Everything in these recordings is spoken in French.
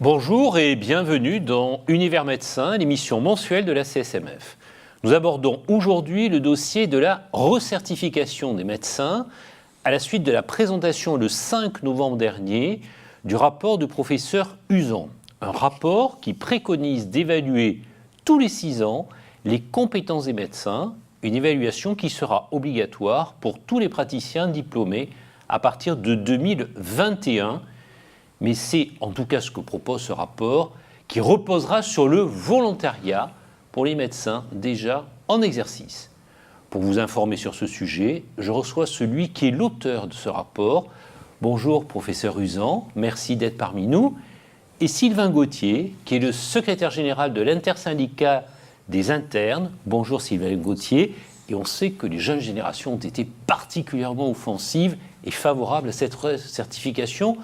Bonjour et bienvenue dans Univers Médecin, l'émission mensuelle de la CSMF. Nous abordons aujourd'hui le dossier de la recertification des médecins à la suite de la présentation le 5 novembre dernier du rapport du professeur Uzan. Un rapport qui préconise d'évaluer tous les 6 ans les compétences des médecins, une évaluation qui sera obligatoire pour tous les praticiens diplômés à partir de 2021. Mais c'est en tout cas ce que propose ce rapport, qui reposera sur le volontariat pour les médecins déjà en exercice. Pour vous informer sur ce sujet, je reçois celui qui est l'auteur de ce rapport. Bonjour professeur Uzan, merci d'être parmi nous. Et Sylvain Gauthier, qui est le secrétaire général de l'intersyndicat des internes. Bonjour Sylvain Gauthier. Et on sait que les jeunes générations ont été particulièrement offensives et favorables à cette certification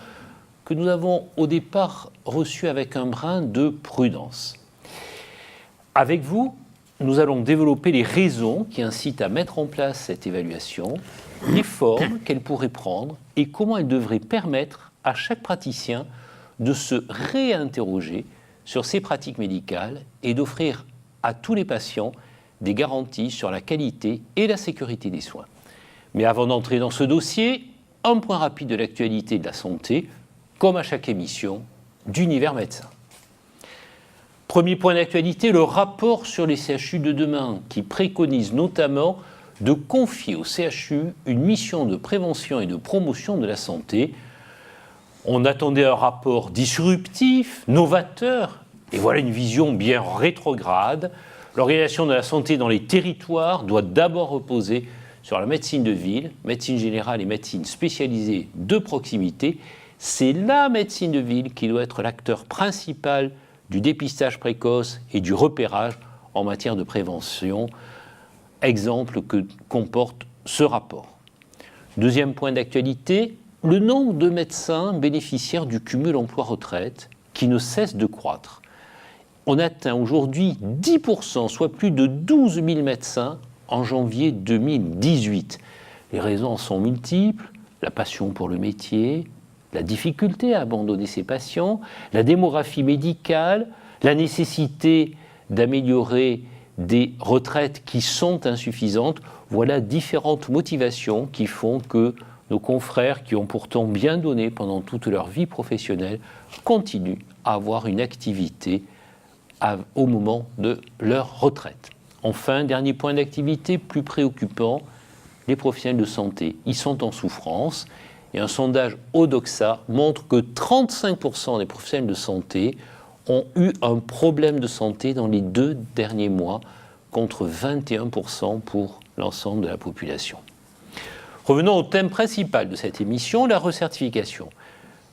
que nous avons au départ reçu avec un brin de prudence. Avec vous, nous allons développer les raisons qui incitent à mettre en place cette évaluation, les formes qu'elle pourrait prendre et comment elle devrait permettre à chaque praticien de se réinterroger sur ses pratiques médicales et d'offrir à tous les patients des garanties sur la qualité et la sécurité des soins. Mais avant d'entrer dans ce dossier, un point rapide de l'actualité de la santé, comme à chaque émission d'Univers Médecin. Premier point d'actualité, le rapport sur les CHU de demain, qui préconise notamment de confier au CHU une mission de prévention et de promotion de la santé. On attendait un rapport disruptif, novateur, et voilà une vision bien rétrograde. L'organisation de la santé dans les territoires doit d'abord reposer sur la médecine de ville, médecine générale et médecine spécialisée de proximité. C'est la médecine de ville qui doit être l'acteur principal du dépistage précoce et du repérage en matière de prévention, exemple que comporte ce rapport. Deuxième point d'actualité, le nombre de médecins bénéficiaires du cumul emploi-retraite qui ne cesse de croître. On atteint aujourd'hui 10%, soit plus de 12 000 médecins en janvier 2018. Les raisons sont multiples, la passion pour le métier, la difficulté à abandonner ses patients, la démographie médicale, la nécessité d'améliorer des retraites qui sont insuffisantes. Voilà différentes motivations qui font que nos confrères, qui ont pourtant bien donné pendant toute leur vie professionnelle, continuent à avoir une activité au moment de leur retraite. Enfin, dernier point d'activité plus préoccupant, les professionnels de santé. Ils sont en souffrance. Et un sondage Odoxa montre que 35% des professionnels de santé ont eu un problème de santé dans les 2 derniers mois, contre 21% pour l'ensemble de la population. Revenons au thème principal de cette émission, la recertification.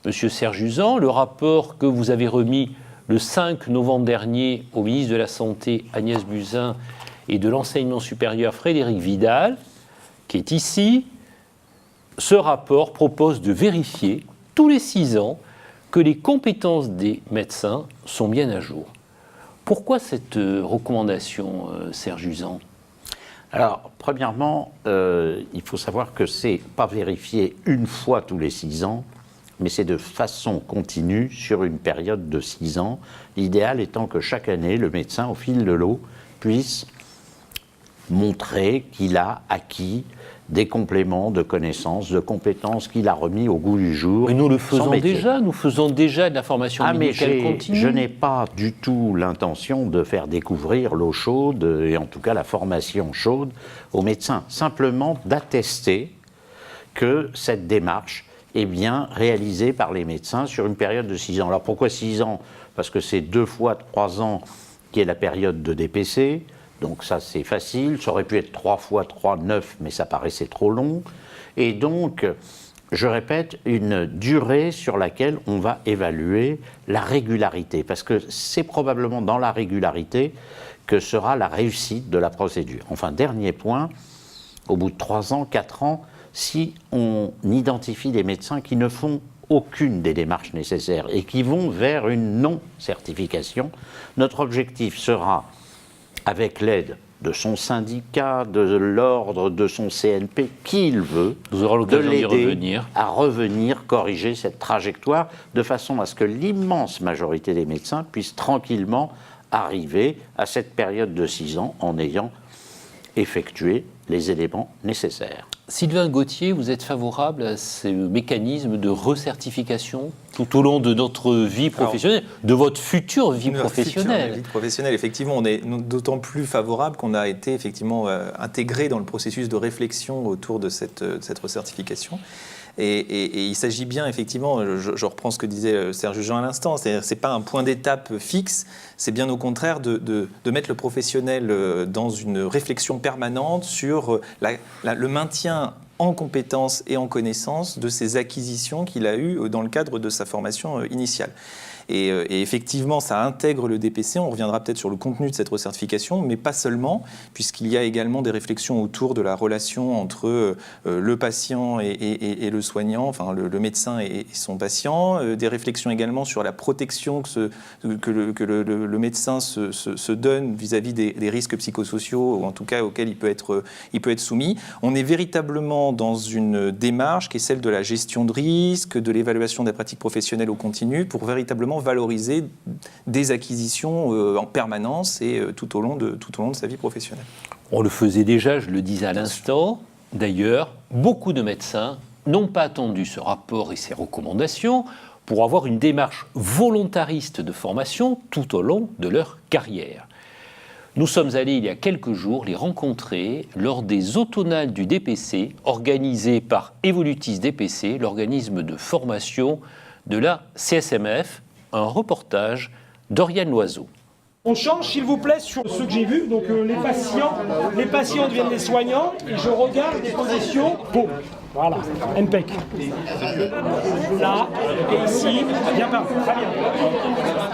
Monsieur Serge Uzan, le rapport que vous avez remis le 5 novembre dernier au ministre de la Santé Agnès Buzyn et de l'Enseignement supérieur Frédérique Vidal, qui est ici, ce rapport propose de vérifier tous les 6 ans que les compétences des médecins sont bien à jour. Pourquoi cette recommandation, Serge Uzan ? Alors, premièrement, il faut savoir que c'est pas vérifié une fois tous les 6 ans, mais c'est de façon continue sur une période de 6 ans. L'idéal étant que chaque année, le médecin, au fil de l'eau, puisse montrer qu'il a acquis des compléments de connaissances, de compétences qu'il a remis au goût du jour. Mais nous le faisons déjà, nous faisons déjà de la formation médicale continue. Je n'ai pas du tout l'intention de faire découvrir l'eau chaude, et en tout cas la formation chaude, aux médecins. Simplement d'attester que cette démarche est bien réalisée par les médecins sur une période de 6 ans. Alors pourquoi 6 ans ? Parce que c'est 2 fois 3 ans qui est la période de DPC. Donc ça, c'est facile. Ça aurait pu être 3 fois 3, 9, mais ça paraissait trop long. Et donc, je répète, une durée sur laquelle on va évaluer la régularité. Parce que c'est probablement dans la régularité que sera la réussite de la procédure. Enfin, dernier point, au bout de 3 ans, 4 ans, si on identifie des médecins qui ne font aucune des démarches nécessaires et qui vont vers une non-certification, notre objectif sera avec l'aide de son syndicat, de l'ordre, de son CNP, qui il veut, Nous aurons de l'occasion d'y l'aider revenir. à revenir corriger cette trajectoire de façon à ce que l'immense majorité des médecins puissent tranquillement arriver à cette période de 6 ans en ayant effectué les éléments nécessaires. Sylvain Gauthier, vous êtes favorable à ces mécanismes de recertification tout au long de notre vie professionnelle, de votre future vie professionnelle? Vie professionnelle, effectivement, on est d'autant plus favorable qu'on a été effectivement intégré dans le processus de réflexion autour de cette recertification. Et il s'agit bien, effectivement, je reprends ce que disait Serge Jean à l'instant, c'est-à-dire c'est pas un point d'étape fixe, c'est bien au contraire de mettre le professionnel dans une réflexion permanente sur le maintien en compétences et en connaissances de ces acquisitions qu'il a eues dans le cadre de sa formation initiale. Et effectivement, ça intègre le DPC. On reviendra peut-être sur le contenu de cette recertification, mais pas seulement, puisqu'il y a également des réflexions autour de la relation entre le patient et le soignant, enfin le médecin et son patient. Des réflexions également sur la protection que le médecin se donne vis-à-vis des risques psychosociaux, ou en tout cas auxquels il peut être soumis. On est véritablement dans une démarche qui est celle de la gestion de risque, de l'évaluation des pratiques professionnelles au continu, pour véritablement valoriser des acquisitions en permanence et tout au long de sa vie professionnelle. On le faisait déjà, je le disais à l'instant. D'ailleurs, beaucoup de médecins n'ont pas attendu ce rapport et ces recommandations pour avoir une démarche volontariste de formation tout au long de leur carrière. Nous sommes allés il y a quelques jours les rencontrer lors des automnales du DPC organisées par Evolutis DPC, l'organisme de formation de la CSMF. Un reportage d'Oriane Loiseau. On change, s'il vous plaît, sur ceux que j'ai vus. Donc les patients deviennent des soignants et je regarde des positions. Bon, voilà, impec. Là et ici, bien parti, très bien.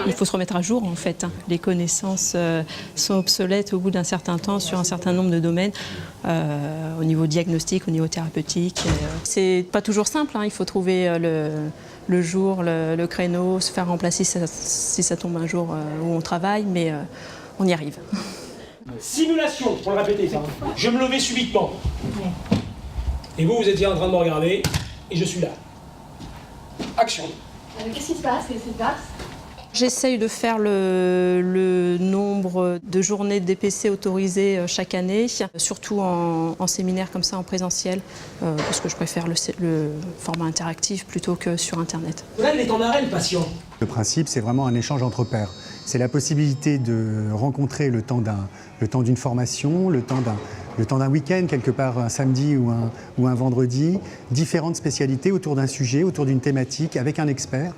Il faut se remettre à jour en fait. Les connaissances sont obsolètes au bout d'un certain temps sur un certain nombre de domaines, au niveau diagnostic, au niveau thérapeutique. C'est pas toujours simple, il faut trouver le jour, le créneau, se faire remplacer si ça tombe un jour où on travaille, mais on y arrive. Simulation, pour le répéter ça. Je me levais subitement. Et vous étiez en train de me regarder, et je suis là. Action. Qu'est-ce qui se passe? J'essaye de faire le nombre de journées de DPC autorisées chaque année, surtout en séminaire comme ça, en présentiel, parce que je préfère le format interactif plutôt que sur Internet. Là, il est en arrêt, le patient. Le principe, c'est vraiment un échange entre pairs. C'est la possibilité de rencontrer le temps d'une formation, le temps d'un week-end, quelque part un samedi ou un vendredi, différentes spécialités autour d'un sujet, autour d'une thématique, avec un expert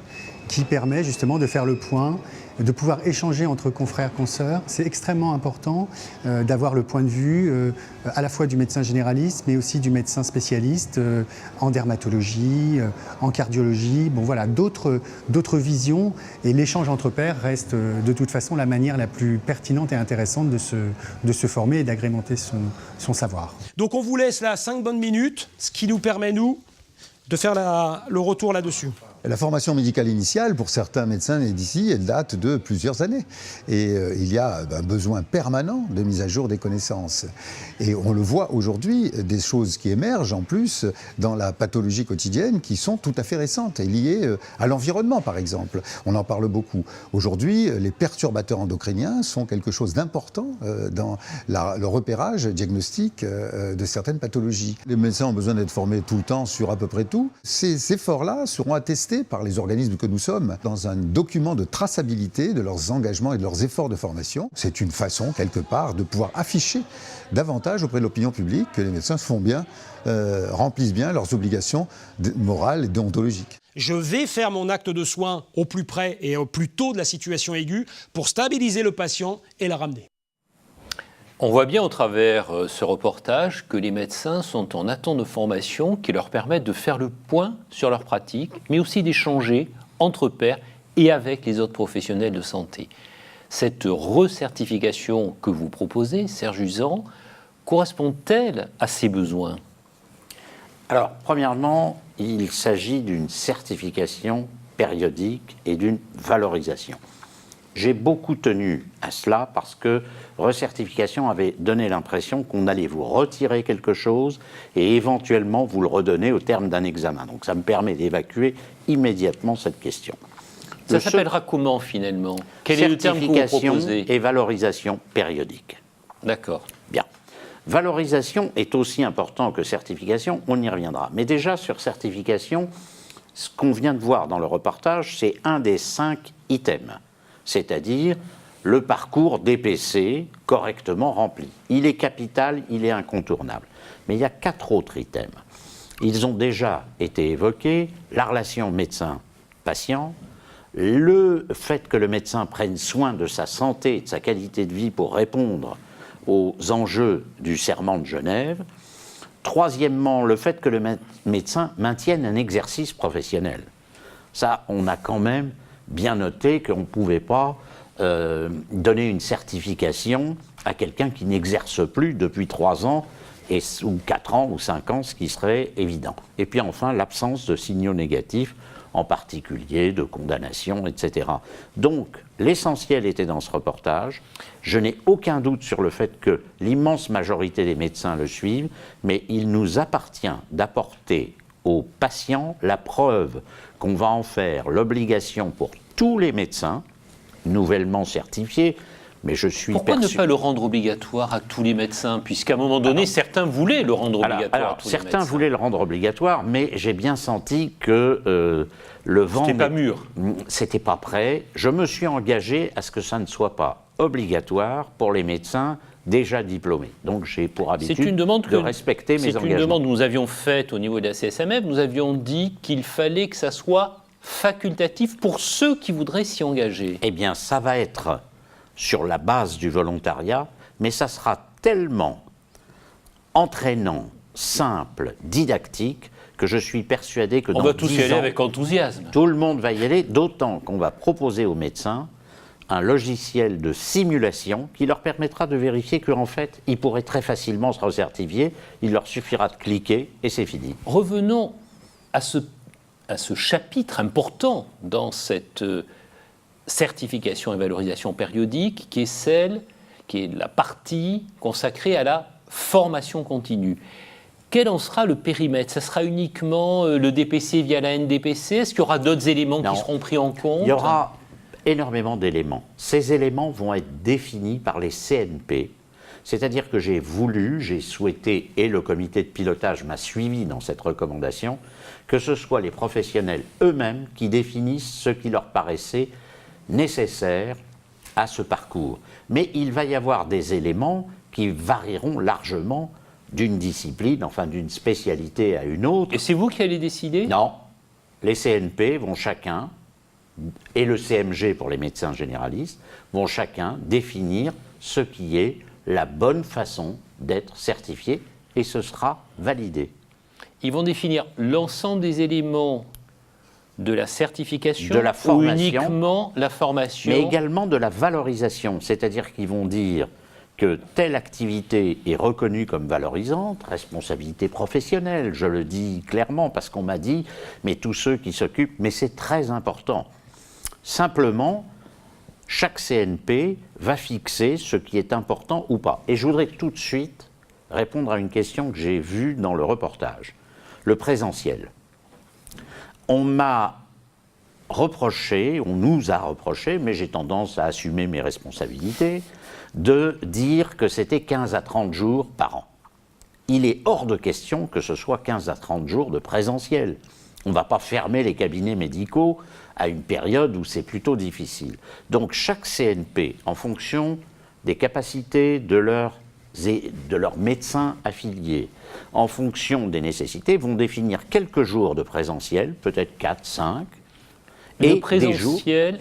qui permet justement de faire le point, de pouvoir échanger entre confrères, consoeurs. C'est extrêmement important d'avoir le point de vue à la fois du médecin généraliste, mais aussi du médecin spécialiste en dermatologie, en cardiologie. Bon voilà, d'autres visions, et l'échange entre pairs reste de toute façon la manière la plus pertinente et intéressante de se former et d'agrémenter son savoir. Donc on vous laisse là 5 bonnes minutes, ce qui nous permet, nous, de faire le retour là-dessus. La formation médicale initiale, pour certains médecins d'ici, elle date de plusieurs années. Et il y a un besoin permanent de mise à jour des connaissances. Et on le voit aujourd'hui, des choses qui émergent en plus dans la pathologie quotidienne qui sont tout à fait récentes et liées à l'environnement, par exemple. On en parle beaucoup. Aujourd'hui, les perturbateurs endocriniens sont quelque chose d'important dans le repérage diagnostique de certaines pathologies. Les médecins ont besoin d'être formés tout le temps sur à peu près tout. Ces efforts-là seront attestés par les organismes que nous sommes dans un document de traçabilité de leurs engagements et de leurs efforts de formation. C'est une façon, quelque part, de pouvoir afficher davantage auprès de l'opinion publique que les médecins font bien, remplissent bien leurs obligations morales et déontologiques. Je vais faire mon acte de soin au plus près et au plus tôt de la situation aiguë pour stabiliser le patient et la ramener. On voit bien au travers ce reportage que les médecins sont en attente de formation qui leur permettent de faire le point sur leur pratique, mais aussi d'échanger entre pairs et avec les autres professionnels de santé. Cette recertification que vous proposez, Serge Uzan, correspond-elle à ces besoins? Alors, premièrement, il s'agit d'une certification périodique et d'une valorisation. j'ai beaucoup tenu à cela parce que recertification avait donné l'impression qu'on allait vous retirer quelque chose et éventuellement vous le redonner au terme d'un examen. Donc ça me permet d'évacuer immédiatement cette question. Ça s'appellera comment finalement? Quel est le terme que vous proposez? Certification et valorisation périodique. D'accord. Bien. Valorisation est aussi important que certification, on y reviendra. Mais déjà sur certification, ce qu'on vient de voir dans le reportage, c'est un des 5 items, c'est-à-dire le parcours DPC correctement rempli. Il est capital, il est incontournable. Mais il y a 4 autres items. Ils ont déjà été évoqués, la relation médecin-patient, le fait que le médecin prenne soin de sa santé et de sa qualité de vie pour répondre aux enjeux du serment de Genève. Troisièmement, le fait que le médecin maintienne un exercice professionnel. Ça, on a quand même bien noté qu'on ne pouvait pas donner une certification à quelqu'un qui n'exerce plus depuis 3 ans, ou 4 ans, ou 5 ans, ce qui serait évident. Et puis enfin, l'absence de signaux négatifs, en particulier de condamnation, etc. Donc, l'essentiel était dans ce reportage. Je n'ai aucun doute sur le fait que l'immense majorité des médecins le suivent, mais il nous appartient d'apporter aux patients la preuve qu'on va en faire l'obligation pour tous les médecins, nouvellement certifiés, mais je suis Pourquoi ne pas le rendre obligatoire à tous les médecins? Puisqu'à un moment donné, certains voulaient le rendre obligatoire à tous les médecins. Certains voulaient le rendre obligatoire, mais j'ai bien senti que le vent... C'était pas mûr. C'était pas prêt. Je me suis engagé à ce que ça ne soit pas obligatoire pour les médecins déjà diplômés. Donc j'ai pour habitude de respecter mes engagements. C'est une demande que nous avions faite au niveau de la CSMF. Nous avions dit qu'il fallait que ça soit facultatif pour ceux qui voudraient s'y engager. Eh bien, ça va être sur la base du volontariat, mais ça sera tellement entraînant, simple, didactique, que je suis persuadé que on va tous y aller avec enthousiasme. Tout le monde va y aller, d'autant qu'on va proposer aux médecins un logiciel de simulation qui leur permettra de vérifier qu'en fait, ils pourraient très facilement se recertifier. Il leur suffira de cliquer et c'est fini. Revenons à ce chapitre important dans cette certification et valorisation périodique, qui est la partie consacrée à la formation continue. Quel en sera le périmètre? Ça sera uniquement le DPC via la NDPC? Est-ce qu'il y aura d'autres éléments qui seront pris en compte? Il y aura énormément d'éléments. Ces éléments vont être définis par les CNP, c'est-à-dire que j'ai souhaité, et le comité de pilotage m'a suivi dans cette recommandation, que ce soit les professionnels eux-mêmes qui définissent ce qui leur paraissait nécessaire à ce parcours. Mais il va y avoir des éléments qui varieront largement d'une discipline, enfin d'une spécialité à une autre. Et c'est vous qui allez décider? Non. Les CNP vont chacun, et le CMG pour les médecins généralistes, vont chacun définir ce qui est la bonne façon d'être certifié, et ce sera validé. Ils vont définir l'ensemble des éléments de la certification, de la formation, ou uniquement la formation, mais également de la valorisation, c'est-à-dire qu'ils vont dire que telle activité est reconnue comme valorisante, responsabilité professionnelle, je le dis clairement parce qu'on m'a dit, mais tous ceux qui s'occupent, mais c'est très important. Simplement, chaque CNP va fixer ce qui est important ou pas. Et je voudrais tout de suite répondre à une question que j'ai vue dans le reportage. Le présentiel. On m'a reproché, on nous a reproché, mais j'ai tendance à assumer mes responsabilités, de dire que c'était 15 à 30 jours par an. Il est hors de question que ce soit 15 à 30 jours de présentiel. On ne va pas fermer les cabinets médicaux à une période où c'est plutôt difficile. Donc chaque CNP, en fonction des capacités de leurs médecins affiliés, en fonction des nécessités, vont définir quelques jours de présentiel, peut-être 4, 5, et des jours,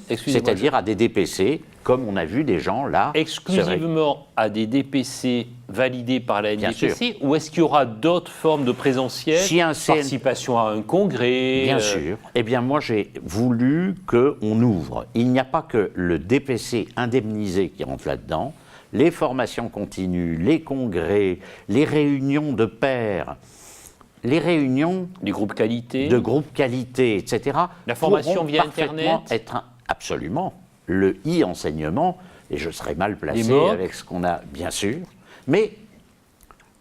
c'est-à-dire à des DPC, comme on a vu des gens là. Exclusivement à des DPC validés par la NDPC, ou est-ce qu'il y aura d'autres formes de présentiel, participation à un congrès? Bien sûr. Eh bien moi j'ai voulu qu'on ouvre. Il n'y a pas que le DPC indemnisé qui rentre là-dedans, les formations continues, les congrès, les réunions de pairs, les réunions des groupes qualité, de groupes qualité, etc. La formation via Internet, absolument. le e-enseignement, et je serais mal placé MOOC. avec ce qu'on a, bien sûr, mais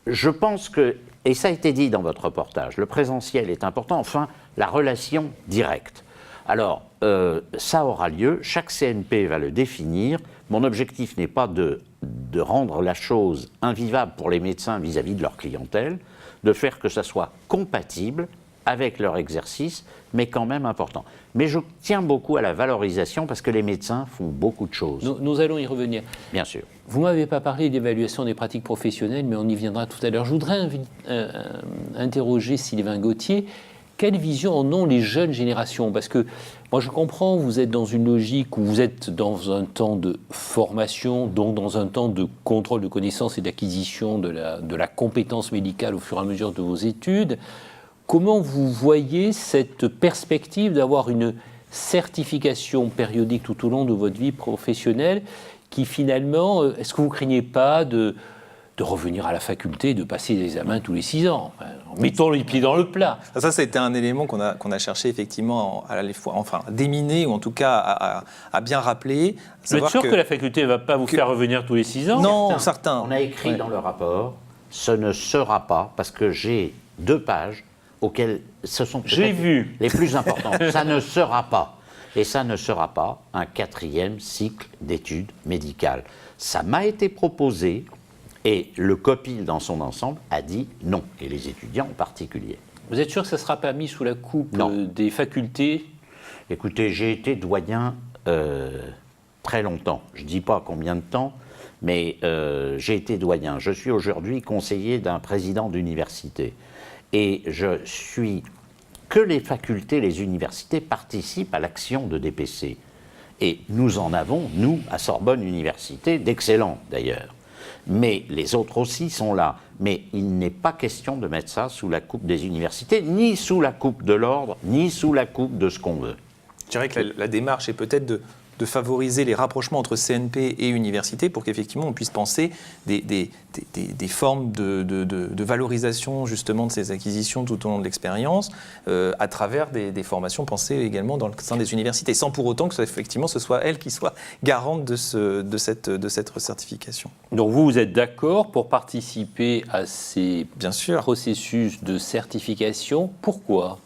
je pense que, et ça a été dit dans votre reportage, le présentiel est important, enfin, la relation directe. Alors, ça aura lieu, chaque CNP va le définir. Mon objectif n'est pas de rendre la chose invivable pour les médecins vis-à-vis de leur clientèle, de faire que ça soit compatible avec leur exercice, mais quand même important. Mais je tiens beaucoup à la valorisation parce que les médecins font beaucoup de choses. Nous allons y revenir. Bien sûr. Vous ne m'avez pas parlé d'évaluation des pratiques professionnelles, mais on y viendra tout à l'heure. Je voudrais interroger Sylvain Gauthier. Quelle vision en ont les jeunes générations? Parce que moi je comprends, vous êtes dans une logique où vous êtes dans un temps de formation, donc dans un temps de contrôle de connaissances et d'acquisition de la compétence médicale au fur et à mesure de vos études. Comment vous voyez cette perspective d'avoir une certification périodique tout au long de votre vie professionnelle qui finalement, est-ce que vous ne craignez pas de revenir à la faculté, de passer des examens tous les 6 ans? Mettons les pieds dans le plat. Ça c'était un élément qu'on a cherché effectivement à la fois, enfin, à déminer ou en tout cas à bien rappeler. Vous êtes sûr que la faculté ne va pas vous faire revenir tous les 6 ans? Non, certains. On a écrit dans le rapport, ce ne sera pas, parce que j'ai 2 pages auxquelles ce sont peut-être les plus importantes. Ça ne sera pas. Et ça ne sera pas un 4e cycle d'études médicales. Ça m'a été proposé et le COPIL dans son ensemble a dit non, et les étudiants en particulier. Vous êtes sûr que ça ne sera pas mis sous la coupe des facultés? Écoutez, j'ai été doyen très longtemps. Je ne dis pas combien de temps, mais j'ai été doyen. Je suis aujourd'hui conseiller d'un président d'université. Et je suis que les facultés, les universités participent à l'action de DPC. Et nous en avons, nous, à Sorbonne Université, d'excellents d'ailleurs. Mais les autres aussi sont là. Mais il n'est pas question de mettre ça sous la coupe des universités, ni sous la coupe de l'ordre, ni sous la coupe de ce qu'on veut. Je dirais que la démarche est peut-être de favoriser les rapprochements entre CNP et université pour qu'effectivement on puisse penser des formes de valorisation justement de ces acquisitions tout au long de l'expérience à travers des formations pensées également dans le sein des universités, sans pour autant que effectivement ce soit elles qui soient garantes de cette recertification. Donc vous êtes d'accord pour participer à ces Bien sûr. processus de certification? Pourquoi?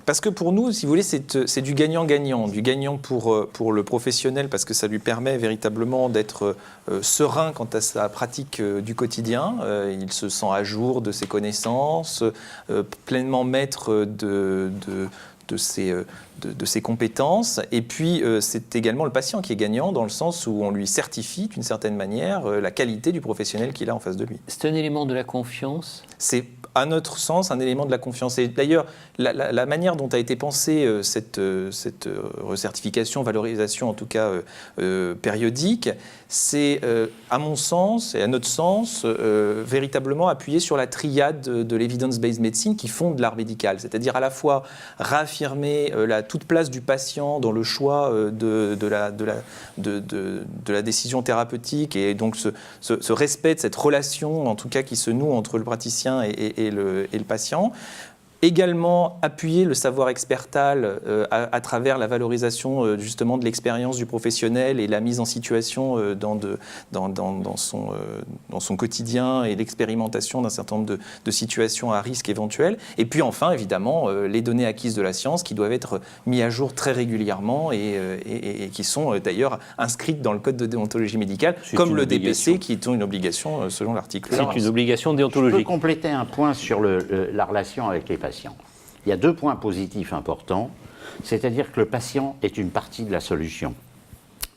Parce que pour nous, si vous voulez, c'est du gagnant-gagnant. Du gagnant pour le professionnel, parce que ça lui permet véritablement d'être serein quant à sa pratique du quotidien. Il se sent à jour de ses connaissances, pleinement maître de ses compétences. Et puis, c'est également le patient qui est gagnant, dans le sens où on lui certifie, d'une certaine manière, la qualité du professionnel qu'il a en face de lui. C'est un élément de la confiance? C'est, à notre sens, un élément de la confiance. Et d'ailleurs, la manière dont a été pensée cette recertification, valorisation en tout cas périodique, c'est, à mon sens et à notre sens, véritablement appuyé sur la triade de l'evidence-based medicine qui fonde l'art médical. C'est-à-dire à la fois réaffirmer la toute place du patient dans le choix de la décision thérapeutique et donc ce respect de cette relation, en tout cas, qui se noue entre le praticien et le patient. Également appuyer le savoir expertal à travers la valorisation justement de l'expérience du professionnel et la mise en situation dans son quotidien et l'expérimentation d'un certain nombre de situations à risque éventuel. Et puis enfin, évidemment, les données acquises de la science qui doivent être mises à jour très régulièrement et qui sont d'ailleurs inscrites dans le code de déontologie médicale, comme le DPC, qui est une obligation selon l'article. C'est une obligation Je déontologique. peux compléter un point sur la relation avec les patients. Il y a 2 points positifs importants, c'est-à-dire que le patient est une partie de la solution.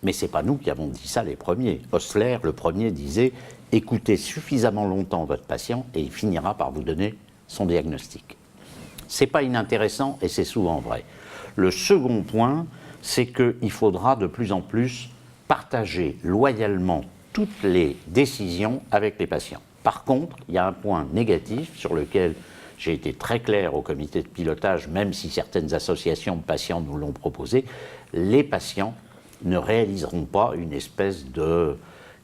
Mais ce n'est pas nous qui avons dit ça les premiers. Osler, le premier, disait « Écoutez suffisamment longtemps votre patient et il finira par vous donner son diagnostic ». Ce n'est pas inintéressant et c'est souvent vrai. Le second point, c'est qu'il faudra de plus en plus partager loyalement toutes les décisions avec les patients. Par contre, il y a un point négatif sur lequel j'ai été très clair au comité de pilotage, même si certaines associations de patients nous l'ont proposé, les patients ne réaliseront pas une espèce de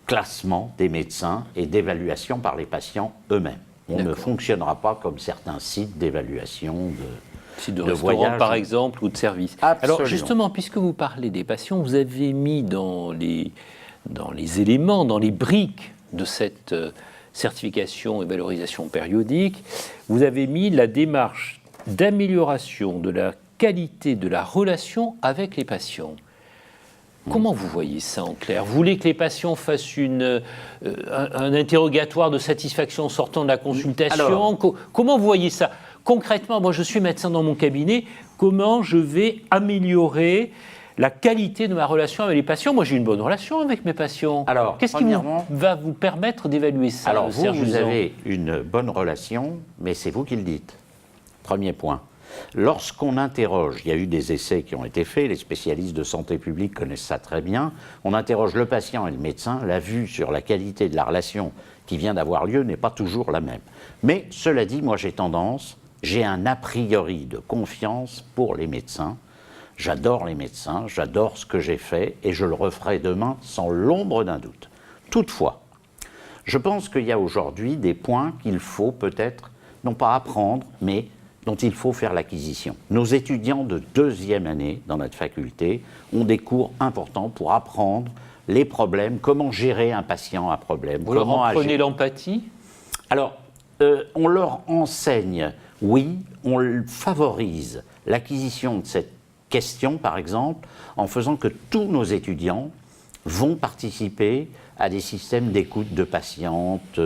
classement des médecins et d'évaluation par les patients eux-mêmes. On ne fonctionnera pas comme certains sites d'évaluation Site de restaurant, voyage. par exemple, ou de service. Absolument. Alors, justement, puisque vous parlez des patients, vous avez mis dans les éléments, dans les briques de cette certification et valorisation périodique, vous avez mis la démarche d'amélioration de la qualité de la relation avec les patients. Comment vous voyez ça en clair? Vous voulez que les patients fassent un interrogatoire de satisfaction sortant de la consultation? Alors, comment vous voyez ça? Concrètement, moi je suis médecin dans mon cabinet, comment je vais améliorer la qualité de ma relation avec les patients? Moi j'ai une bonne relation avec mes patients. Alors, qu'est-ce qui premièrement, va vous permettre d'évaluer ça? Alors, Serge vous Usan avez une bonne relation, mais c'est vous qui le dites. Premier point. Lorsqu'on interroge, il y a eu des essais qui ont été faits, les spécialistes de santé publique connaissent ça très bien, on interroge le patient et le médecin, la vue sur la qualité de la relation qui vient d'avoir lieu n'est pas toujours la même. Mais cela dit, moi j'ai un a priori de confiance pour les médecins. J'adore les médecins, j'adore ce que j'ai fait et je le referai demain sans l'ombre d'un doute. Toutefois, je pense qu'il y a aujourd'hui des points qu'il faut peut-être, non pas apprendre, mais dont il faut faire l'acquisition. Nos étudiants de 2e année dans notre faculté ont des cours importants pour apprendre les problèmes, comment gérer un patient à problème. Vous leur comment apprenez agir. l'empathie? Alors, on leur enseigne, oui, on favorise l'acquisition de cette question, par exemple, en faisant que tous nos étudiants vont participer à des systèmes d'écoute de patientes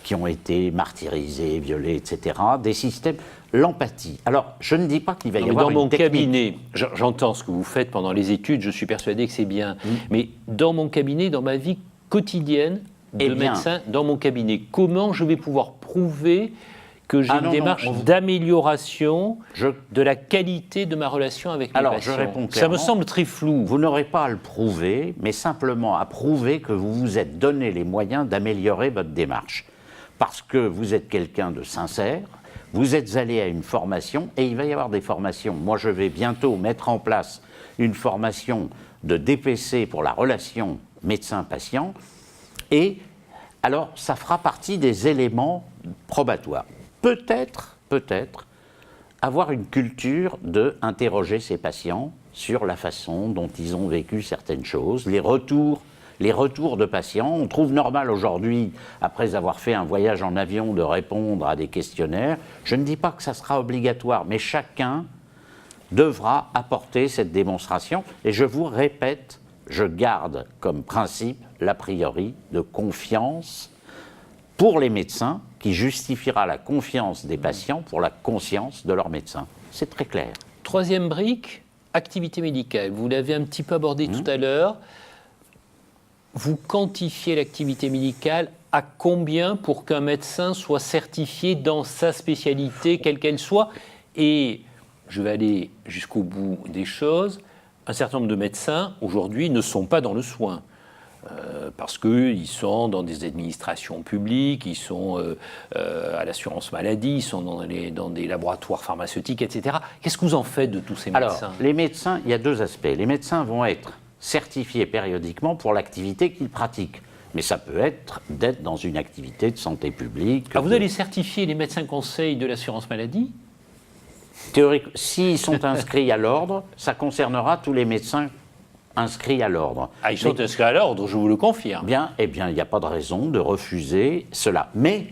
qui ont été martyrisées, violées, etc. Des systèmes, l'empathie. Alors, je ne dis pas qu'il va y avoir dans mon une technique. cabinet, j'entends ce que vous faites pendant les études, je suis persuadé que c'est bien, mais dans mon cabinet, dans ma vie quotidienne de médecin, dans mon cabinet, comment je vais pouvoir prouver que j'ai une démarche d'amélioration de la qualité de ma relation avec mes patients? Je réponds clairement. Ça me semble très flou. Vous n'aurez pas à le prouver, mais simplement à prouver que vous vous êtes donné les moyens d'améliorer votre démarche. Parce que vous êtes quelqu'un de sincère, vous êtes allé à une formation, et il va y avoir des formations. Moi, je vais bientôt mettre en place une formation de DPC pour la relation médecin-patient, et alors ça fera partie des éléments probatoires. Peut-être, avoir une culture d'interroger ces patients sur la façon dont ils ont vécu certaines choses, les retours de patients. On trouve normal aujourd'hui, après avoir fait un voyage en avion, de répondre à des questionnaires. Je ne dis pas que ça sera obligatoire, mais chacun devra apporter cette démonstration. Et je vous répète, je garde comme principe l'a priori de confiance pour les médecins, qui justifiera la confiance des patients pour la conscience de leur médecin. C'est très clair. Troisième brique, activité médicale. Vous l'avez un petit peu abordé tout à l'heure. Vous quantifiez l'activité médicale à combien pour qu'un médecin soit certifié dans sa spécialité, quelle qu'elle soit? Et je vais aller jusqu'au bout des choses. Un certain nombre de médecins, aujourd'hui, ne sont pas dans le soin. Parce qu'ils sont dans des administrations publiques, ils sont à l'assurance maladie, ils sont dans des laboratoires pharmaceutiques, etc. Qu'est-ce que vous en faites de tous ces médecins? Alors, les médecins, il y a deux aspects. Les médecins vont être certifiés périodiquement pour l'activité qu'ils pratiquent. Mais ça peut être d'être dans une activité de santé publique. Vous allez certifier les médecins conseils de l'assurance maladie? Théoriquement, s'ils sont inscrits à l'ordre, ça concernera tous les médecins inscrits à l'ordre. Ah, ils sont inscrits à l'ordre, je vous le confirme. Eh bien, il n'y a pas de raison de refuser cela. Mais,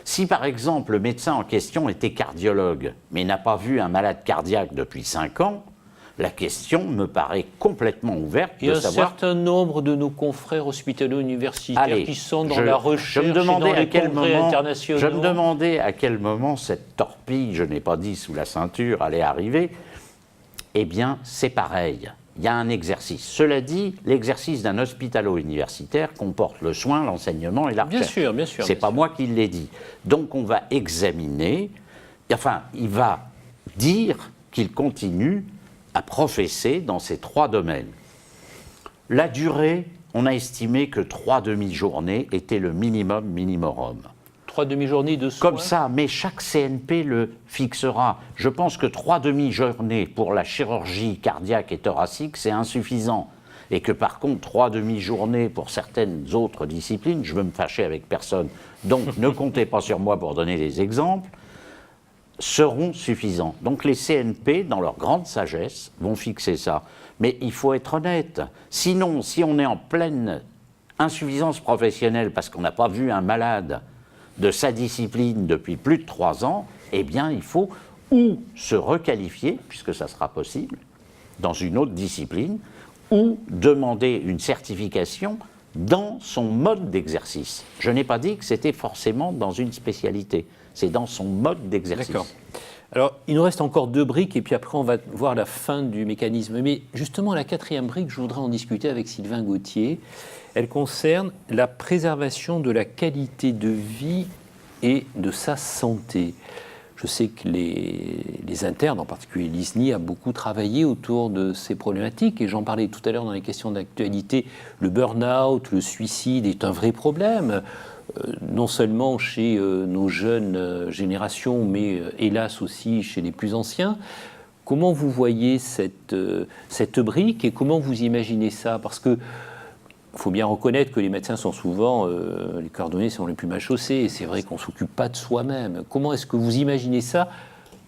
si par exemple le médecin en question était cardiologue, mais n'a pas vu un malade cardiaque depuis 5 ans, la question me paraît complètement ouverte Il y a de savoir... un certain nombre de nos confrères hospitalo-universitaires qui sont dans la recherche et dans les congrès internationaux. Je me demandais à quel moment cette torpille, je n'ai pas dit sous la ceinture, allait arriver. Eh bien, c'est pareil. Il y a un exercice. Cela dit, l'exercice d'un hospitalo-universitaire comporte le soin, l'enseignement et la recherche. Bien sûr. C'est pas moi qui l'ai dit. Donc on va examiner, enfin, il va dire qu'il continue à professer dans ces 3 domaines. La durée, on a estimé que 3 demi-journées était le minimum. 3 demi-journées de soins. Comme ça, mais chaque CNP le fixera. Je pense que 3 demi-journées pour la chirurgie cardiaque et thoracique, c'est insuffisant. Et que par contre, 3 demi-journées pour certaines autres disciplines, je veux me fâcher avec personne, donc ne comptez pas sur moi pour donner des exemples. seront suffisants. Donc les CNP, dans leur grande sagesse, vont fixer ça. Mais il faut être honnête. Sinon, si on est en pleine insuffisance professionnelle parce qu'on n'a pas vu un malade de sa discipline depuis plus de 3 ans, eh bien, il faut ou se requalifier, puisque ça sera possible, dans une autre discipline, ou demander une certification dans son mode d'exercice. Je n'ai pas dit que c'était forcément dans une spécialité, c'est dans son mode d'exercice. D'accord. Alors, il nous reste encore 2 briques, et puis après, on va voir la fin du mécanisme. Mais justement, la 4e brique, je voudrais en discuter avec Sylvain Gauthier. Elle concerne la préservation de la qualité de vie et de sa santé. Je sais que les internes, en particulier l'ISNI, a beaucoup travaillé autour de ces problématiques, et j'en parlais tout à l'heure dans les questions d'actualité. Le burn-out, le suicide est un vrai problème, non seulement chez nos jeunes générations, mais hélas aussi chez les plus anciens. Comment vous voyez cette brique et comment vous imaginez ça? Parce que il faut bien reconnaître que les médecins sont souvent, les cordonniers sont les plus mal chaussés, et c'est vrai qu'on ne s'occupe pas de soi-même. Comment est-ce que vous imaginez ça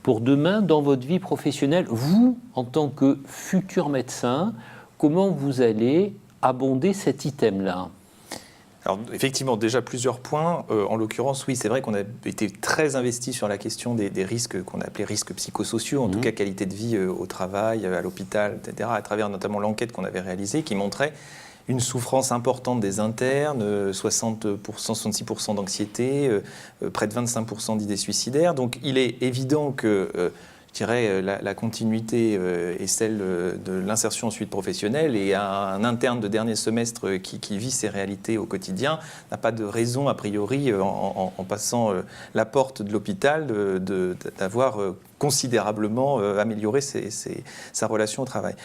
pour demain dans votre vie professionnelle? Vous, en tant que futur médecin, comment vous allez abonder cet item-là? Alors effectivement, déjà plusieurs points. En l'occurrence, oui, c'est vrai qu'on a été très investi sur la question des risques qu'on a appelés risques psychosociaux, en tout cas qualité de vie au travail, à l'hôpital, etc., à travers notamment l'enquête qu'on avait réalisée qui montrait une souffrance importante des internes, 60%, 66% d'anxiété, près de 25% d'idées suicidaires. Donc il est évident que je dirais, la continuité est celle de l'insertion ensuite professionnelle, et un interne de dernier semestre qui vit ces réalités au quotidien n'a pas de raison, a priori, en passant la porte de l'hôpital, d'avoir considérablement amélioré sa relation au travail.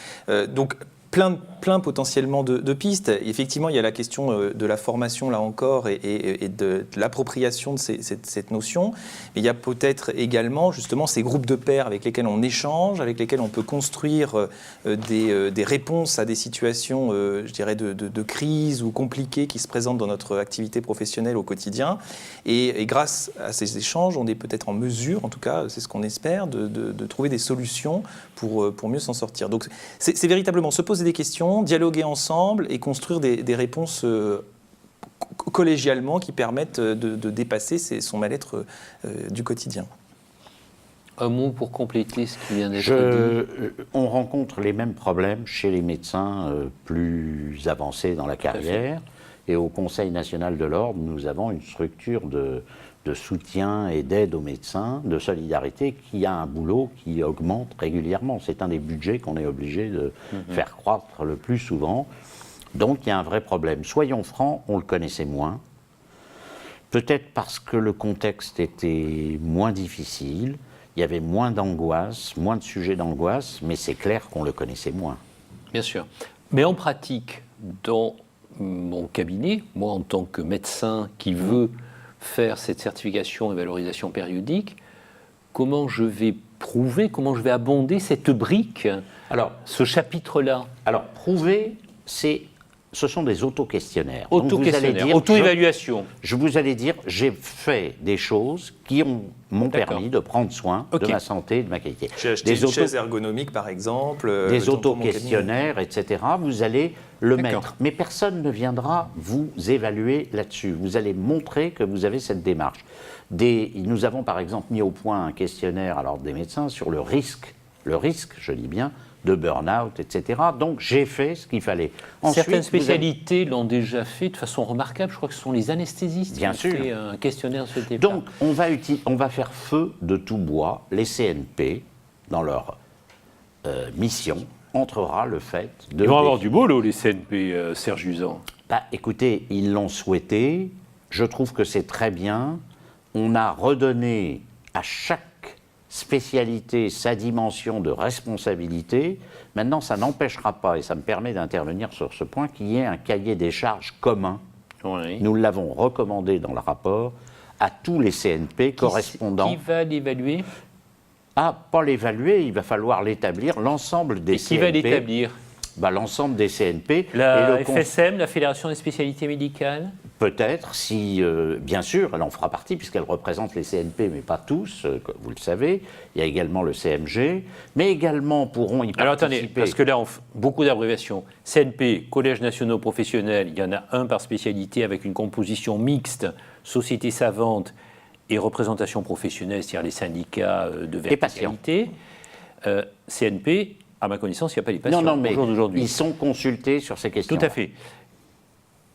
Donc, plein potentiellement de pistes. Effectivement, il y a la question de la formation, là encore, et de l'appropriation de cette notion. Mais il y a peut-être également, justement, ces groupes de pairs avec lesquels on échange, avec lesquels on peut construire des réponses à des situations, je dirais, de crise ou compliquées qui se présentent dans notre activité professionnelle au quotidien. Et grâce à ces échanges, on est peut-être en mesure, en tout cas, c'est ce qu'on espère, de trouver des solutions pour mieux s'en sortir. Donc, c'est véritablement se poser des questions, dialoguer ensemble et construire des réponses collégialement qui permettent de dépasser son mal-être du quotidien. Un mot pour compléter ce qui vient d'être dit. On rencontre les mêmes problèmes chez les médecins plus avancés dans la carrière. Et au Conseil national de l'ordre, nous avons une structure de soutien et d'aide aux médecins, de solidarité, qui a un boulot qui augmente régulièrement. C'est un des budgets qu'on est obligé de faire croître le plus souvent. Donc il y a un vrai problème. Soyons francs, on le connaissait moins. Peut-être parce que le contexte était moins difficile, il y avait moins d'angoisse, moins de sujets d'angoisse, mais c'est clair qu'on le connaissait moins. Bien sûr. Mais en pratique, dans mon cabinet, moi en tant que médecin qui veut faire cette certification et valorisation périodique, comment je vais prouver, comment je vais abonder cette brique, ce chapitre-là? Alors, prouver, ce sont des auto-questionnaires. Auto-questionnaires, auto-évaluation. Je vous allais dire, j'ai fait des choses qui m'ont permis de prendre soin de ma santé et de ma qualité. J'ai acheté une chaise ergonomique, par exemple. Des auto-questionnaires, etc. Vous allez le mettre. Mais personne ne viendra vous évaluer là-dessus. Vous allez montrer que vous avez cette démarche. Nous avons, par exemple, mis au point un questionnaire à l'ordre des médecins sur le risque, je dis bien, de burn-out, etc. Donc, j'ai fait ce qu'il fallait. Ensuite, certaines spécialités l'ont déjà fait de façon remarquable. Je crois que ce sont les anesthésistes bien qui sûr. ont fait un questionnaire de ce type. Donc, on va faire feu de tout bois. Les CNP, dans leur mission, entrera le fait de... Ils vont avoir du boulot, les CNP, Serge Usan. Écoutez, ils l'ont souhaité. Je trouve que c'est très bien. On a redonné à chaque spécialité sa dimension de responsabilité. Maintenant, ça n'empêchera pas, et ça me permet d'intervenir sur ce point, qu'il y ait un cahier des charges commun. Oui. Nous l'avons recommandé dans le rapport à tous les CNP correspondants. Qui va l'évaluer ? Pas l'évaluer, il va falloir l'établir, l'ensemble des CNP. Qui va l'établir ? L'ensemble des CNP. La et FSM, la Fédération des spécialités médicales. Peut-être, si, bien sûr, elle en fera partie, puisqu'elle représente les CNP, mais pas tous, comme vous le savez. Il y a également le CMG, mais également pourront y participer... Alors attendez, parce que là, beaucoup d'abréviations. CNP, Collèges nationaux professionnels, il y en a un par spécialité avec une composition mixte, société savante et représentation professionnelle, c'est-à-dire les syndicats de verticalité. CNP, à ma connaissance, il n'y a pas les patients non, mais au jour d'aujourd'hui. ils sont consultés sur ces questions. Tout à fait.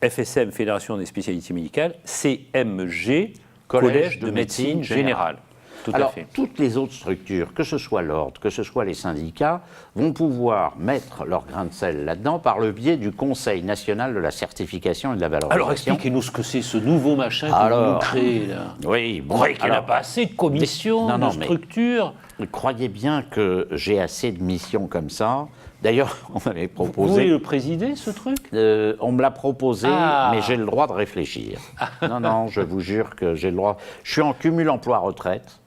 FSM, Fédération des spécialités médicales, CMG, Collège de médecine générale. Tout à fait. Toutes les autres structures, que ce soit l'ordre, que ce soit les syndicats, vont pouvoir mettre leur grain de sel là-dedans par le biais du Conseil national de la certification et de la valorisation. Alors expliquez-nous ce que c'est ce nouveau machin que vous nous créez là. Oui, bon, Vous croyez qu'il n'y a pas assez de commissions, de structures. Croyez bien que j'ai assez de missions comme ça. D'ailleurs, on m'avait proposé... Vous voulez le présider, ce truc? On me l'a proposé, mais j'ai le droit de réfléchir. Non, je vous jure que j'ai le droit... Je suis en cumul emploi-retraite,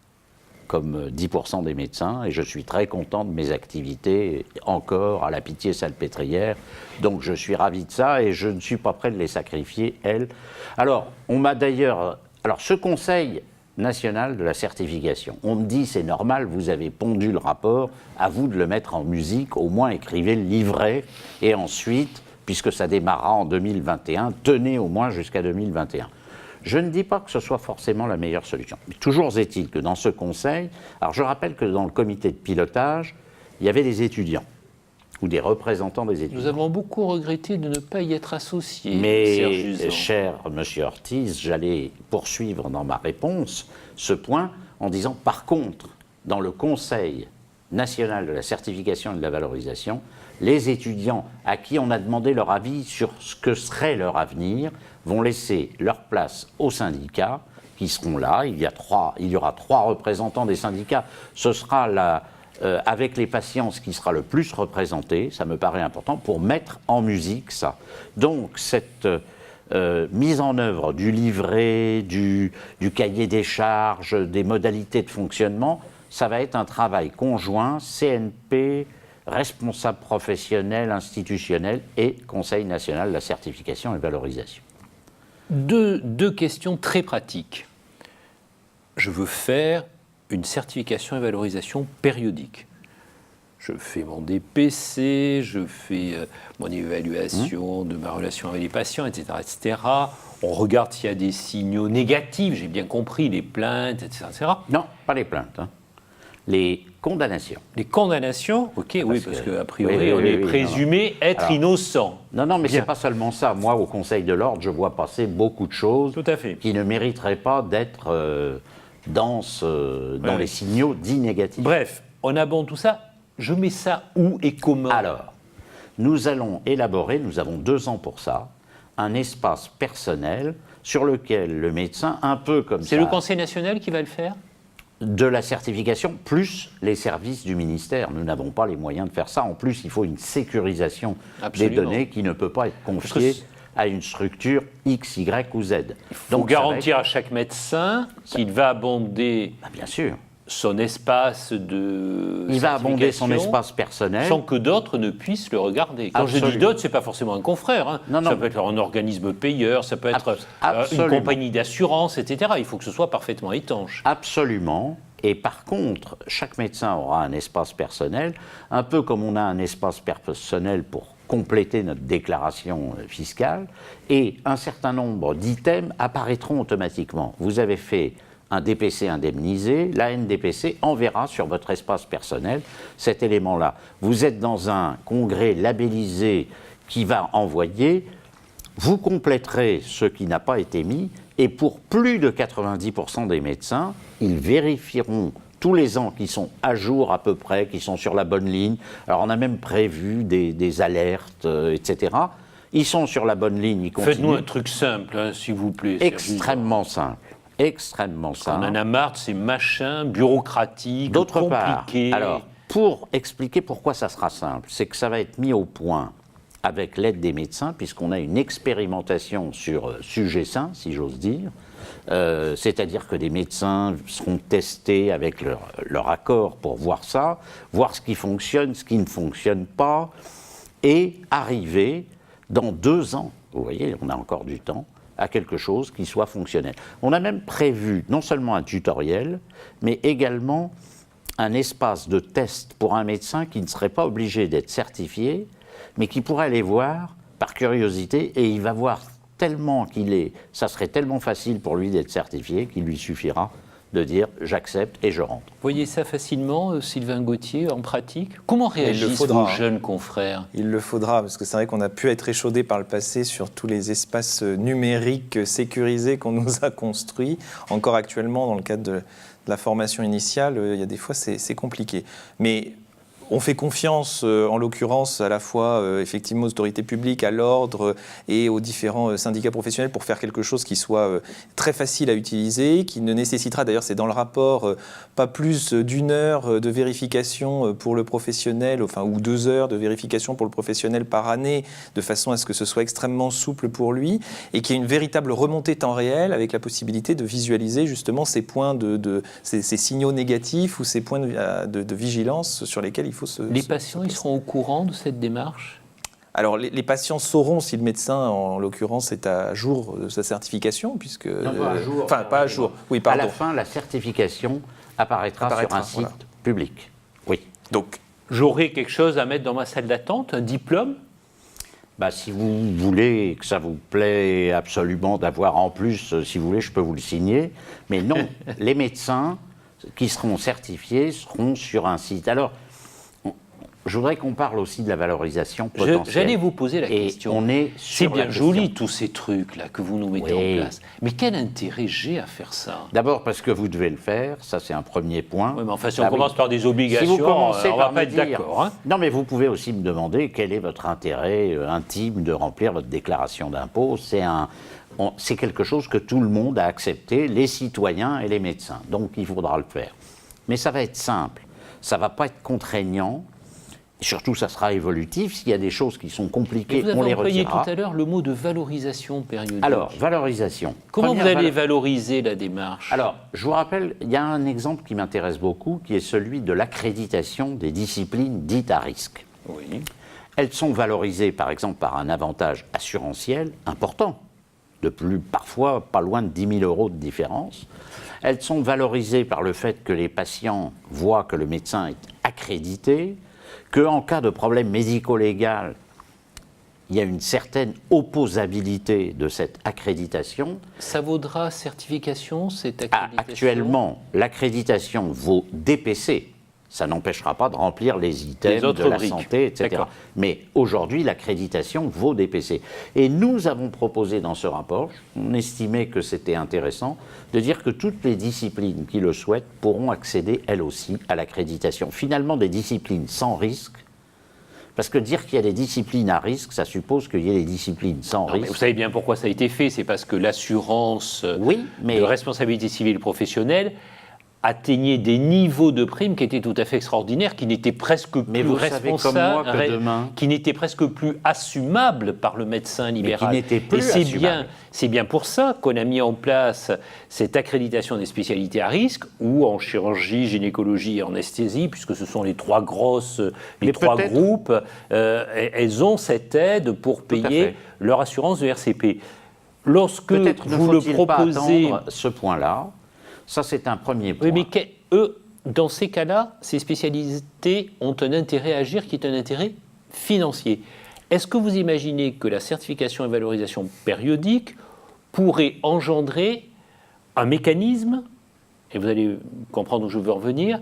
comme 10% des médecins, et je suis très content de mes activités, encore à la Pitié-Salpêtrière. Donc je suis ravi de ça, et je ne suis pas prêt de les sacrifier, elles. Alors, on m'a d'ailleurs... Alors, ce conseil national de la certification, on me dit, c'est normal, vous avez pondu le rapport, à vous de le mettre en musique, au moins écrivez le livret, et ensuite, puisque ça démarrera en 2021, tenez au moins jusqu'à 2021. Je ne dis pas que ce soit forcément la meilleure solution. Mais toujours est-il que dans ce conseil, alors je rappelle que dans le comité de pilotage, il y avait des étudiants, ou des représentants des étudiants. Nous avons beaucoup regretté de ne pas y être associés. Mais, cher monsieur Ortiz, j'allais poursuivre dans ma réponse ce point en disant, par contre, dans le Conseil national de la certification et de la valorisation, les étudiants à qui on a demandé leur avis sur ce que serait leur avenir vont laisser leur place aux syndicats qui seront là. Il y aura 3 représentants des syndicats. Ce sera avec les patients ce qui sera le plus représenté, ça me paraît important, pour mettre en musique ça. Donc cette mise en œuvre du livret, du cahier des charges, des modalités de fonctionnement, ça va être un travail conjoint, CNP, responsable professionnel, institutionnel et Conseil national de la certification et valorisation. Deux questions très pratiques. Je veux faire une certification et valorisation périodique. Je fais mon DPC, je fais mon évaluation de ma relation avec les patients, etc., etc. On regarde s'il y a des signaux négatifs, j'ai bien compris, les plaintes, etc. Non, pas les plaintes. Les condamnations. Les condamnations, ok, oui, parce qu'a priori, on est présumé être innocent. Non, mais c'est pas seulement ça. Moi, au Conseil de l'Ordre, je vois passer beaucoup de choses qui ne mériteraient pas d'être dans les signaux dits négatifs. Bref, on abonde tout ça. Je mets ça où et comment? Alors, nous allons élaborer, nous avons 2 ans pour ça, un espace personnel sur lequel le médecin, un peu comme ça... C'est le Conseil national qui va le faire? De la certification, plus les services du ministère. Nous n'avons pas les moyens de faire ça. En plus, il faut une sécurisation des données qui ne peut pas être confiée à une structure X, Y ou Z. Il faut garantir à chaque médecin qu'il va abonder bien sûr. Son espace de Il va abonder son espace personnel. Sans que d'autres ne puissent le regarder. Quand je dis d'autres, ce n'est pas forcément un confrère. Hein. Non. Ça peut être un organisme payeur, ça peut être une compagnie d'assurance, etc. Il faut que ce soit parfaitement étanche. Absolument. Et par contre, chaque médecin aura un espace personnel, un peu comme on a un espace personnel pour compléter notre déclaration fiscale, et un certain nombre d'items apparaîtront automatiquement. Vous avez fait un DPC indemnisé, la NDPC enverra sur votre espace personnel cet élément-là. Vous êtes dans un congrès labellisé qui va envoyer, vous compléterez ce qui n'a pas été mis, et pour plus de 90% des médecins, ils vérifieront tous les ans qu'ils sont à jour à peu près, qu'ils sont sur la bonne ligne. Alors on a même prévu des alertes, etc. Ils sont sur la bonne ligne, ils continuent. Faites-nous un truc simple, hein, s'il vous plaît. Extrêmement simple. Extrêmement simple. On en a marre de ces machins bureaucratiques, D'autre compliqués. part, alors, pour expliquer pourquoi ça sera simple, c'est que ça va être mis au point avec l'aide des médecins, puisqu'on a une expérimentation sur sujet sain, si j'ose dire. C'est-à-dire que des médecins seront testés avec leur accord pour voir ça, voir ce qui fonctionne, ce qui ne fonctionne pas. et arriver dans 2 ans, vous voyez, on a encore du temps, à quelque chose qui soit fonctionnel. On a même prévu non seulement un tutoriel, mais également un espace de test pour un médecin qui ne serait pas obligé d'être certifié, mais qui pourrait aller voir par curiosité, et il va voir tellement ça serait tellement facile pour lui d'être certifié qu'il lui suffira de dire j'accepte et je rentre. Vous voyez ça facilement, Sylvain Gauthier, en pratique? Comment réagissent vos jeunes confrères? Il le faudra, parce que c'est vrai qu'on a pu être échaudé par le passé sur tous les espaces numériques sécurisés qu'on nous a construits. Encore actuellement, dans le cadre de la formation initiale, il y a des fois, c'est compliqué. Mais on fait confiance, en l'occurrence, à la fois effectivement aux autorités publiques, à l'ordre et aux différents syndicats professionnels pour faire quelque chose qui soit très facile à utiliser, qui ne nécessitera, d'ailleurs c'est dans le rapport, pas plus d'1 heure de vérification pour le professionnel, enfin, ou 2 heures de vérification pour le professionnel par année, de façon à ce que ce soit extrêmement souple pour lui, et qu'il y ait une véritable remontée temps réel avec la possibilité de visualiser justement ces points ces signaux négatifs ou ces points de vigilance sur lesquels il faut Les patients, ils seront au courant de cette démarche? Alors, les patients sauront si le médecin, en l'occurrence, est à jour de sa certification, puisque... Non, pas à jour. Enfin, pas à jour, oui, pardon. À la fin, la certification apparaîtra sur un site public. Oui. Donc, j'aurai quelque chose à mettre dans ma salle d'attente, un diplôme? Si vous voulez, que ça vous plaît absolument d'avoir en plus, si vous voulez, je peux vous le signer. Mais non, les médecins qui seront certifiés seront sur un site. Alors, je voudrais qu'on parle aussi de la valorisation potentielle. J'allais vous poser la question. C'est bien joli tous ces trucs-là que vous nous mettez en place. Mais quel intérêt j'ai à faire ça? D'abord parce que vous devez le faire, ça c'est un premier point. Oui, mais enfin, si on commence par des obligations, si vous commencez on ne va pas être d'accord. Hein. Non, mais vous pouvez aussi me demander quel est votre intérêt intime de remplir votre déclaration d'impôt. C'est quelque chose que tout le monde a accepté, les citoyens et les médecins. Donc il faudra le faire. Mais ça va être simple, ça ne va pas être contraignant. Surtout, ça sera évolutif. S'il y a des choses qui sont compliquées, on les retirera. Vous avez employé tout à l'heure le mot de valorisation périodique. Alors, valorisation. Comment vous allez valoriser la démarche? Alors, je vous rappelle, il y a un exemple qui m'intéresse beaucoup, qui est celui de l'accréditation des disciplines dites à risque. Oui. Elles sont valorisées, par exemple, par un avantage assurantiel important, parfois pas loin de 10 000 € de différence. Elles sont valorisées par le fait que les patients voient que le médecin est accrédité, qu'en cas de problème médico-légal, il y a une certaine opposabilité de cette accréditation. Ça vaudra certification, cette accréditation? Actuellement, l'accréditation vaut DPC. Ça n'empêchera pas de remplir les items de la santé, etc. Mais aujourd'hui, l'accréditation vaut DPC. Et nous avons proposé dans ce rapport, on estimait que c'était intéressant, de dire que toutes les disciplines qui le souhaitent pourront accéder, elles aussi, à l'accréditation. Finalement, des disciplines sans risque, parce que dire qu'il y a des disciplines à risque, ça suppose qu'il y ait des disciplines sans risque. Mais vous savez bien pourquoi ça a été fait, c'est parce que l'assurance de responsabilité civile professionnelle atteignait des niveaux de primes qui étaient tout à fait extraordinaires, qui n'étaient presque plus responsables, qui n'étaient presque plus assumables par le médecin libéral. Mais qui n'étaient plus assumables. C'est bien pour ça qu'on a mis en place cette accréditation des spécialités à risque, ou en chirurgie, gynécologie et anesthésie, puisque ce sont les trois groupes, elles ont cette aide pour payer leur assurance de RCP. Lorsque vous le proposez, ce point-là, ça, c'est un premier point. Oui, mais eux, dans ces cas-là, ces spécialités ont un intérêt à agir qui est un intérêt financier. Est-ce que vous imaginez que la certification et valorisation périodique pourrait engendrer un mécanisme, et vous allez comprendre où je veux en venir,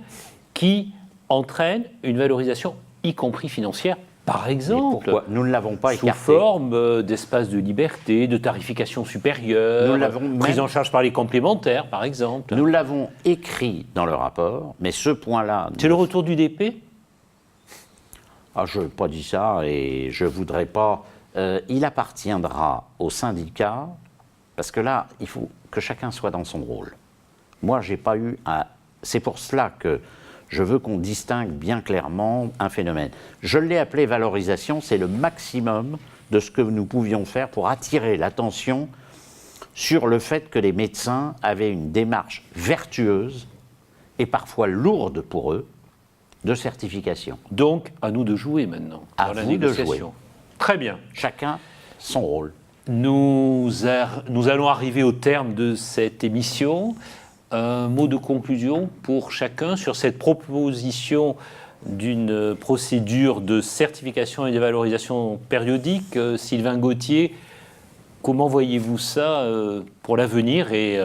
qui entraîne une valorisation, y compris financière, par exemple, pourquoi nous ne l'avons pas écarté. Sous forme d'espace de liberté, de tarification supérieure, prise en charge par les complémentaires, par exemple. Nous l'avons écrit dans le rapport, mais ce point-là... C'est le retour du DP ? Je n'ai pas dit ça et je ne voudrais pas... il appartiendra aux syndicats, parce que là, il faut que chacun soit dans son rôle. Moi, j'ai pas eu à... C'est pour cela que je veux qu'on distingue bien clairement un phénomène. Je l'ai appelé valorisation, c'est le maximum de ce que nous pouvions faire pour attirer l'attention sur le fait que les médecins avaient une démarche vertueuse et parfois lourde pour eux de certification. Donc, à nous de jouer maintenant À dans la vous de négociation. jouer. Très bien. Chacun son rôle. Nous allons arriver au terme de cette émission. Un mot de conclusion pour chacun sur cette proposition d'une procédure de certification et de valorisation périodique. Sylvain Gauthier, comment voyez-vous ça pour l'avenir et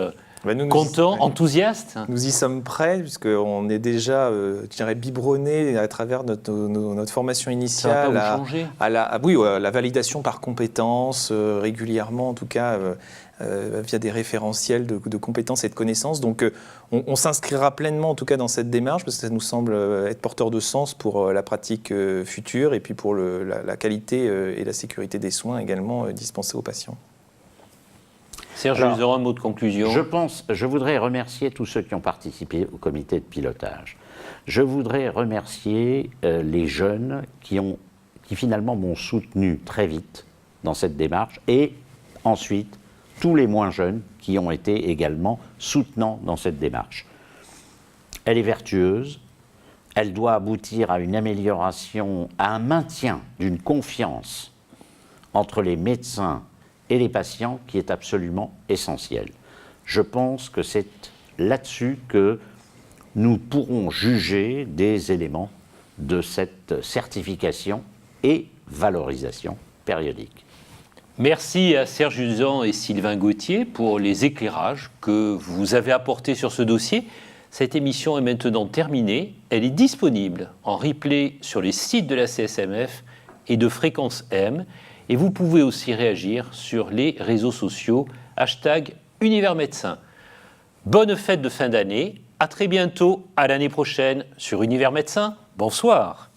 content, enthousiaste? Nous y sommes prêts, puisqu'on est déjà, je dirais, biberonné à travers notre formation initiale Ça va pas vous changer à la validation par compétences, régulièrement, en tout cas, via des référentiels de compétences et de connaissances. Donc, on s'inscrira pleinement, en tout cas, dans cette démarche, parce que ça nous semble être porteur de sens pour la pratique future et puis pour la qualité et la sécurité des soins également dispensés aux patients. Serge, nous aurons un mot de conclusion. Je voudrais remercier tous ceux qui ont participé au comité de pilotage. Je voudrais remercier les jeunes qui finalement m'ont soutenu très vite dans cette démarche, et ensuite tous les moins jeunes qui ont été également soutenants dans cette démarche. Elle est vertueuse, elle doit aboutir à une amélioration, à un maintien d'une confiance entre les médecins et les patients qui est absolument essentiel. Je pense que c'est là-dessus que nous pourrons juger des éléments de cette certification et valorisation périodique. Merci à Serge Usan et Sylvain Gauthier pour les éclairages que vous avez apportés sur ce dossier. Cette émission est maintenant terminée. Elle est disponible en replay sur les sites de la CSMF et de Fréquence M. Et vous pouvez aussi réagir sur les réseaux sociaux, #UniversMédecin. Bonne fête de fin d'année, à très bientôt, à l'année prochaine sur Univers Médecin. Bonsoir.